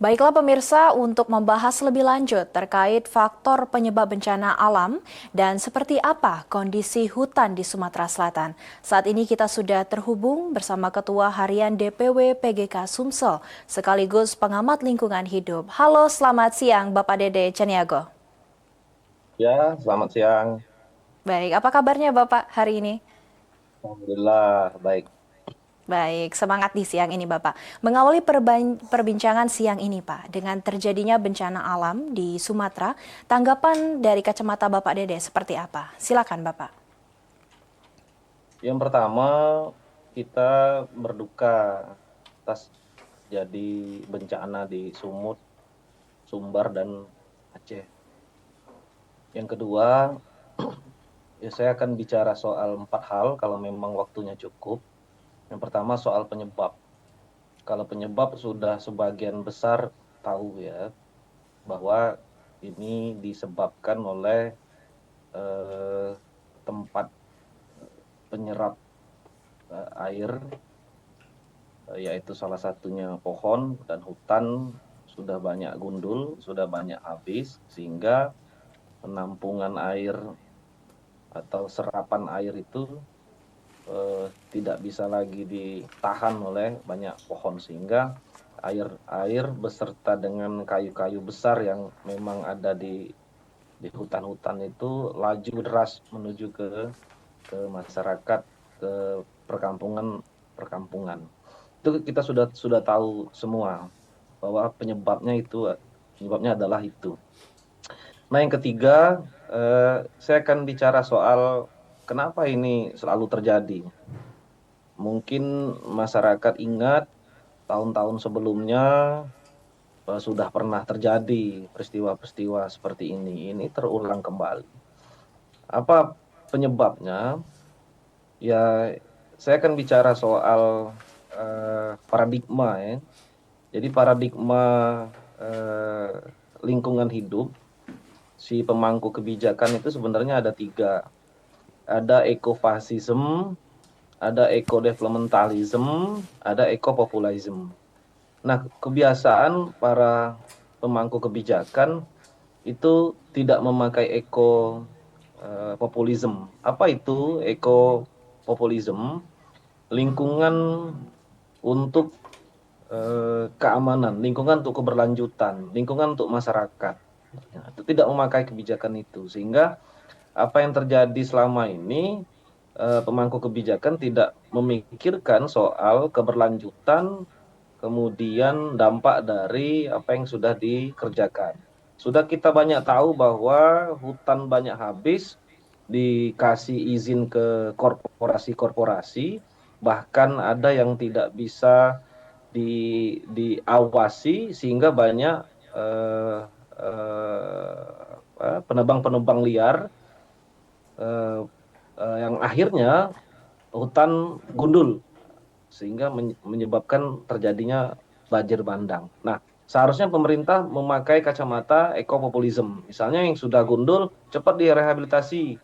Baiklah pemirsa, untuk membahas lebih lanjut terkait faktor penyebab bencana alam dan seperti apa kondisi hutan di Sumatera Selatan. Saat ini kita sudah terhubung bersama Ketua Harian DPW PGK Sumsel sekaligus pengamat lingkungan hidup. Halo, selamat siang Bapak Dede Caniago. Ya, selamat siang. Baik, apa kabarnya Bapak hari ini? Alhamdulillah, baik. Baik, semangat di siang ini Bapak. Mengawali perbincangan siang ini Pak, dengan terjadinya bencana alam di Sumatera, tanggapan dari kacamata Bapak Dede seperti apa? Silakan Bapak. Yang pertama, kita berduka atas jadi bencana di Sumut, Sumbar, dan Aceh. Yang kedua, ya saya akan bicara soal 4 hal kalau memang waktunya cukup. Yang pertama soal penyebab. Kalau penyebab sudah sebagian besar tahu ya, bahwa ini disebabkan oleh eh, tempat penyerap air, yaitu salah satunya pohon dan hutan sudah banyak gundul, sudah banyak habis, sehingga penampungan air atau serapan air itu tidak bisa lagi ditahan oleh banyak pohon, sehingga air beserta dengan kayu-kayu besar yang memang ada di hutan-hutan itu laju deras menuju ke masyarakat, ke perkampungan. Itu kita sudah tahu semua bahwa penyebabnya adalah itu. Nah, yang ketiga, saya akan bicara soal kenapa ini selalu terjadi. Mungkin masyarakat ingat tahun-tahun sebelumnya sudah pernah terjadi peristiwa-peristiwa seperti ini. Ini terulang kembali. Apa penyebabnya? Ya, saya akan bicara soal paradigma ya. Jadi paradigma eh, lingkungan hidup, si pemangku kebijakan itu sebenarnya ada tiga. Ada ekofasism, ada ekodevelopmentalism, ada ekopopulisme. Nah, kebiasaan para pemangku kebijakan itu tidak memakai ekopopulisme. Apa itu ekopopulisme? Lingkungan untuk keamanan, lingkungan untuk keberlanjutan, lingkungan untuk masyarakat. Ya, itu tidak memakai kebijakan itu, sehingga apa yang terjadi selama ini, pemangku kebijakan tidak memikirkan soal keberlanjutan, kemudian dampak dari apa yang sudah dikerjakan. Sudah kita banyak tahu bahwa hutan banyak habis, dikasih izin ke korporasi-korporasi, bahkan ada yang tidak bisa diawasi sehingga banyak eh, penebang-penebang liar, eh, yang akhirnya hutan gundul sehingga menyebabkan terjadinya banjir bandang. Nah, seharusnya pemerintah memakai kacamata ekopopulisme. Misalnya yang sudah gundul cepat direhabilitasi.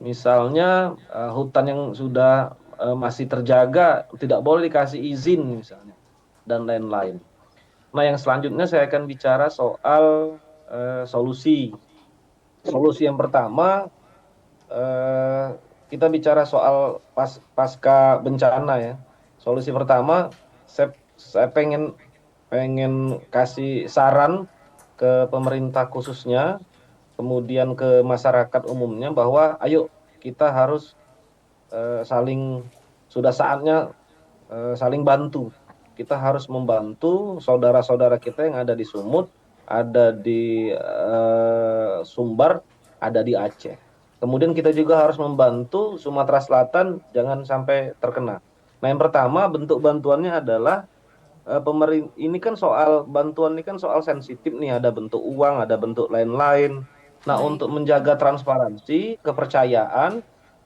Misalnya hutan yang sudah masih terjaga tidak boleh dikasih izin misalnya, dan lain-lain. Nah, yang selanjutnya saya akan bicara soal solusi. Solusi yang pertama, eh, kita bicara soal pasca bencana ya. Solusi pertama, saya pengen pengen kasih saran ke pemerintah khususnya, kemudian ke masyarakat umumnya, bahwa ayo kita harus saling, sudah saatnya saling bantu. Kita harus membantu saudara-saudara kita yang ada di Sumut, ada di Sumbar, ada di Aceh. Kemudian kita juga harus membantu Sumatera Selatan jangan sampai terkena. Nah, yang pertama bentuk bantuannya adalah pemerintah. Ini kan soal bantuan, ini kan soal sensitif nih, ada bentuk uang, ada bentuk lain-lain. Nah, Baik. untuk menjaga transparansi, kepercayaan,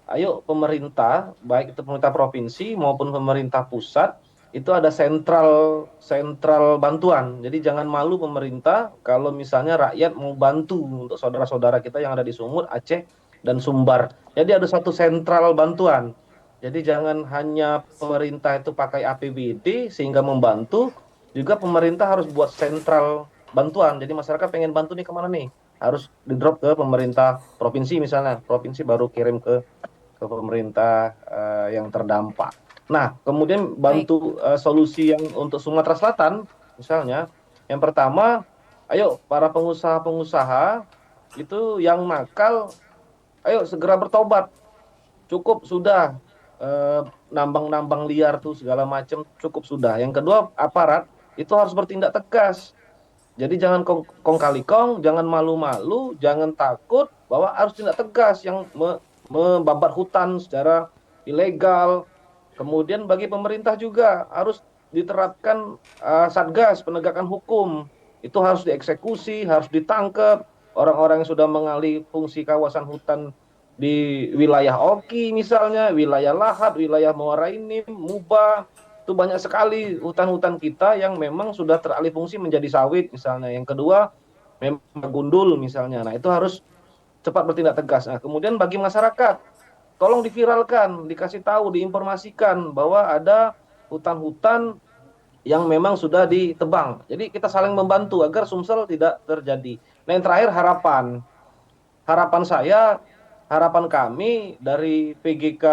ayo pemerintah, baik itu pemerintah provinsi maupun pemerintah pusat, itu ada sentral sentral bantuan. Jadi jangan malu pemerintah kalau misalnya rakyat mau bantu untuk saudara-saudara kita yang ada di Sumut, Aceh, dan Sumbar. Jadi ada satu sentral bantuan. Jadi jangan hanya pemerintah itu pakai APBD sehingga membantu, juga pemerintah harus buat sentral bantuan. Jadi masyarakat pengen bantu nih kemana nih? Harus di drop ke pemerintah provinsi misalnya. Provinsi baru kirim ke pemerintah yang terdampak. Nah, kemudian Baik, bantu solusi yang untuk Sumatera Selatan, misalnya, yang pertama, ayo para pengusaha-pengusaha itu yang nakal, ayo segera bertobat. Cukup sudah eh, nambang-nambang liar tuh segala macam, cukup sudah. Yang kedua, aparat itu harus bertindak tegas. Jadi jangan kong kali kong, jangan malu-malu, jangan takut bahwa harus tindak tegas yang membabat hutan secara ilegal. Kemudian bagi pemerintah juga harus diterapkan satgas penegakan hukum. Itu harus dieksekusi, harus ditangkap orang-orang yang sudah mengalih fungsi kawasan hutan di wilayah Oki misalnya, wilayah Lahat, wilayah Muara Ini, Muba, itu banyak sekali hutan-hutan kita yang memang sudah teralih fungsi menjadi sawit misalnya. Yang kedua, memang gundul misalnya. Nah, itu harus cepat bertindak tegas. Nah, kemudian bagi masyarakat, tolong diviralkan, dikasih tahu, diinformasikan bahwa ada hutan-hutan yang memang sudah ditebang. Jadi kita saling membantu agar Sumsel tidak terjadi. Nah, yang terakhir harapan. Harapan saya, harapan kami dari PGK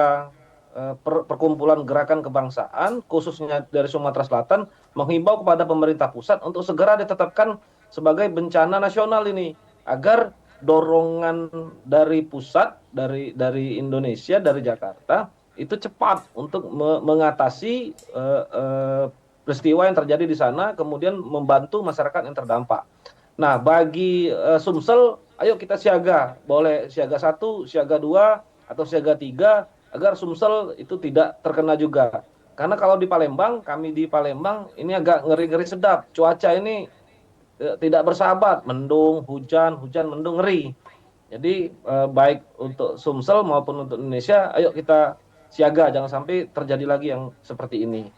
Perkumpulan Gerakan Kebangsaan, khususnya dari Sumatera Selatan, menghimbau kepada pemerintah pusat untuk segera ditetapkan sebagai bencana nasional ini, agar dorongan dari pusat, dari Indonesia, dari Jakarta, itu cepat untuk mengatasi peristiwa yang terjadi di sana, kemudian membantu masyarakat yang terdampak. Nah, bagi Sumsel, ayo kita siaga, boleh siaga 1, siaga 2, atau siaga 3, agar Sumsel itu tidak terkena juga. Karena kalau di Palembang, kami di Palembang, ini agak ngeri-ngeri sedap. Cuaca ini tidak bersahabat, mendung, hujan, hujan, mendung, ngeri. Jadi baik untuk Sumsel maupun untuk Indonesia, ayo kita siaga, jangan sampai terjadi lagi yang seperti ini.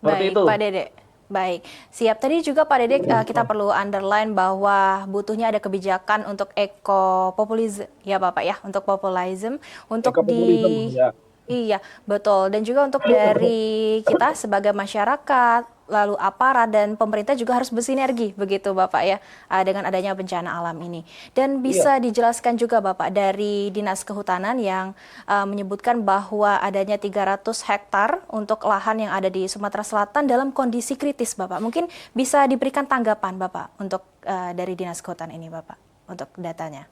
Seperti baik itu. Pak Dede. Baik, siap. Tadi juga Pak Dede kita perlu underline bahwa butuhnya ada kebijakan untuk ekopopulisme ya Bapak ya, untuk populisme, untuk Ekopopulisme, di ya. iya, betul. Dan juga untuk dari kita sebagai masyarakat, lalu aparat dan pemerintah juga harus bersinergi begitu Bapak ya, dengan adanya bencana alam ini. Dan Iya. bisa dijelaskan juga Bapak dari Dinas Kehutanan yang menyebutkan bahwa adanya 300 hektar untuk lahan yang ada di Sumatera Selatan dalam kondisi kritis Bapak. Mungkin bisa diberikan tanggapan Bapak untuk dari Dinas Kehutanan ini Bapak, untuk datanya.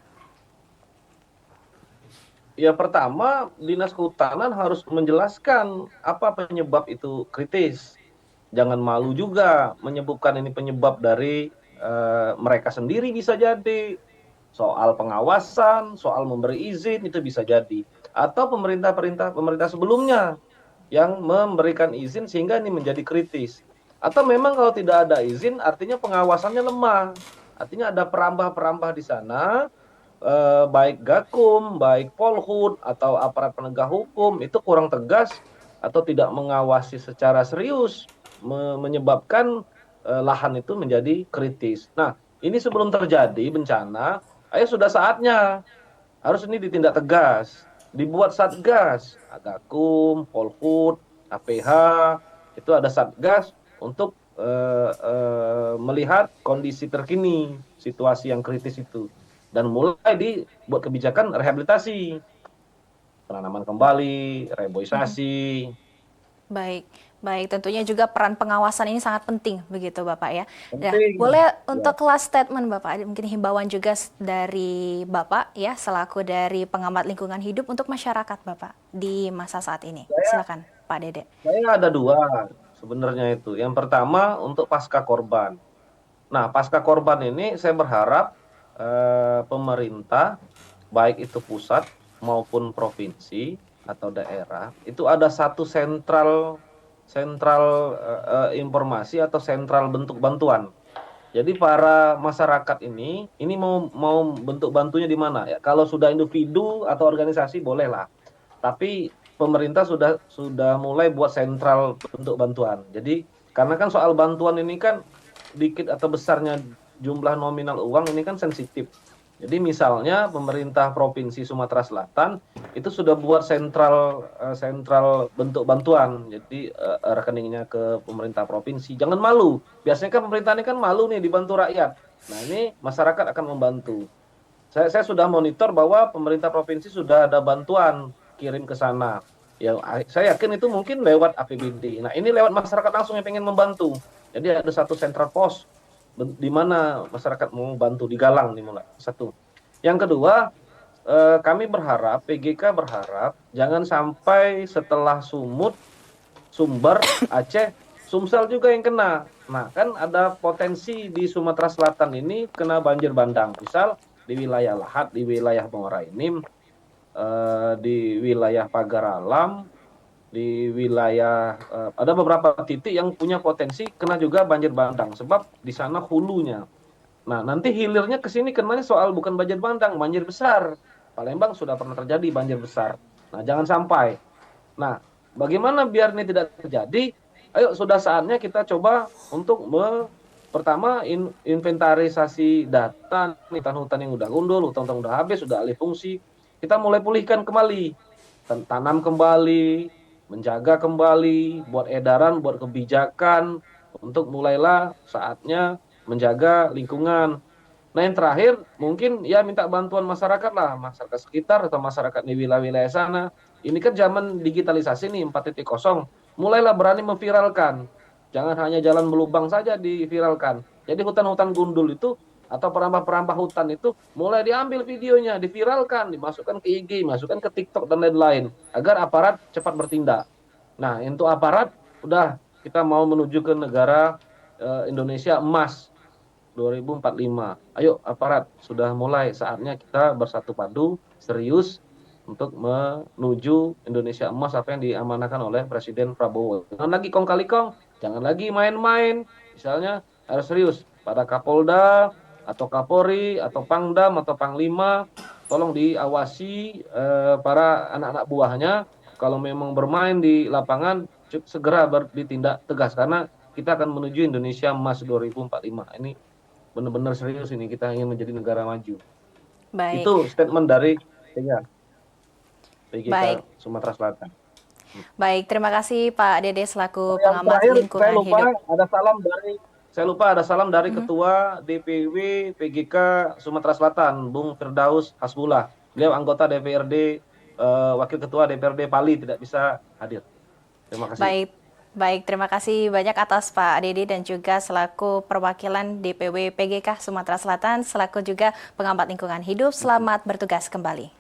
Ya pertama, Dinas Kehutanan harus menjelaskan apa penyebab itu kritis. Jangan malu juga menyebutkan ini penyebab dari mereka sendiri bisa jadi. Soal pengawasan, soal memberi izin itu bisa jadi. Atau pemerintah sebelumnya yang memberikan izin sehingga ini menjadi kritis. Atau memang kalau tidak ada izin artinya pengawasannya lemah. Artinya ada perambah-perambah di sana, baik Gakum, baik Polhut atau aparat penegak hukum itu kurang tegas atau tidak mengawasi secara serius, menyebabkan lahan itu menjadi kritis. Nah, ini sebelum terjadi bencana, ayo sudah saatnya harus ini ditindak tegas, dibuat satgas, Agakum, Polhut, APH, itu ada satgas untuk melihat kondisi terkini, situasi yang kritis itu, dan mulai dibuat kebijakan rehabilitasi, penanaman kembali, reboisasi. Baik, baik. Tentunya juga peran pengawasan ini sangat penting, begitu Bapak ya. Nah, Penting. boleh Ya. untuk last statement Bapak, ada mungkin himbauan juga dari Bapak ya, selaku dari pengamat lingkungan hidup untuk masyarakat Bapak di masa saat ini. Saya, Silakan Pak Dede. saya ada dua sebenarnya itu. Yang pertama untuk pasca korban. Nah, pasca korban ini saya berharap pemerintah, baik itu pusat maupun provinsi atau daerah, itu ada satu sentral sentral informasi atau sentral bentuk bantuan. Jadi para masyarakat ini mau bentuk bantunya di mana ya? Kalau sudah individu atau organisasi bolehlah. Tapi pemerintah sudah mulai buat sentral bentuk bantuan. Jadi karena kan soal bantuan ini kan dikit atau besarnya jumlah nominal uang ini kan sensitif. Jadi misalnya pemerintah Provinsi Sumatera Selatan itu sudah buat sentral bentuk bantuan. Jadi rekeningnya ke pemerintah provinsi. Jangan malu. Biasanya kan pemerintah ini kan malu nih dibantu rakyat. Nah, ini masyarakat akan membantu. Saya sudah monitor bahwa pemerintah provinsi sudah ada bantuan kirim ke sana. Ya, saya yakin itu mungkin lewat APBD. Nah, ini lewat masyarakat langsung yang pengen membantu. Jadi ada satu central pos di mana masyarakat mau bantu digalang dimulai. Satu. Yang kedua, kami berharap, PGK berharap jangan sampai setelah Sumut, Sumber, Aceh, Sumsel juga yang kena. Nah, kan ada potensi di Sumatera Selatan ini kena banjir bandang. Misal di wilayah Lahat, di wilayah Muarainim, di wilayah Pagar Alam, di wilayah ada beberapa titik yang punya potensi kena juga banjir bandang sebab di sana hulunya. Nah, nanti hilirnya ke sini kenanya soal bukan banjir bandang, banjir besar. Palembang sudah pernah terjadi banjir besar. Nah, jangan sampai. Nah, bagaimana biar ini tidak terjadi? Ayo sudah saatnya kita coba untuk pertama inventarisasi data hutan-hutan yang udah gundul, hutan-hutan udah habis, sudah alih fungsi. Kita mulai pulihkan kembali, tanam kembali, menjaga kembali, buat edaran, buat kebijakan untuk mulailah saatnya menjaga lingkungan. Nah, yang terakhir mungkin ya minta bantuan masyarakat lah, masyarakat sekitar atau masyarakat di wilayah-wilayah sana. Ini kan zaman digitalisasi nih 4.0, mulailah berani memviralkan. Jangan hanya jalan melubang saja diviralkan. Jadi hutan-hutan gundul itu atau perambah-perambah hutan itu mulai diambil videonya, diviralkan, dimasukkan ke IG, masukkan ke TikTok dan lain-lain agar aparat cepat bertindak. Nah, untuk aparat udah kita mau menuju ke negara Indonesia emas 2045. Ayo aparat, sudah mulai saatnya kita bersatu padu, serius untuk menuju Indonesia emas apa yang diamanahkan oleh Presiden Prabowo. Jangan lagi kong kali kong, jangan lagi main-main. Misalnya harus serius pada Kapolda atau Kapolri atau Pangdam atau Panglima, tolong diawasi para anak-anak buahnya. Kalau memang bermain di lapangan, segera ditindak tegas karena kita akan menuju Indonesia emas 2045. Ini benar-benar serius ini kita ingin menjadi negara maju. Baik, Itu statement dari PGK baik, Sumatera Selatan. baik. Terima kasih Pak Dede selaku Yang pengamat terakhir lingkungan hidup. saya lupa ada salam dari Mhm. Ketua DPW PGK Sumatera Selatan, Bung Firdaus Hasbullah. Beliau anggota DPRD, Wakil Ketua DPRD Pali tidak bisa hadir. Terima kasih. Baik, baik. Terima kasih banyak atas Pak Dede dan juga selaku perwakilan DPW PGK Sumatera Selatan, selaku juga pengamat lingkungan hidup. Selamat bertugas kembali.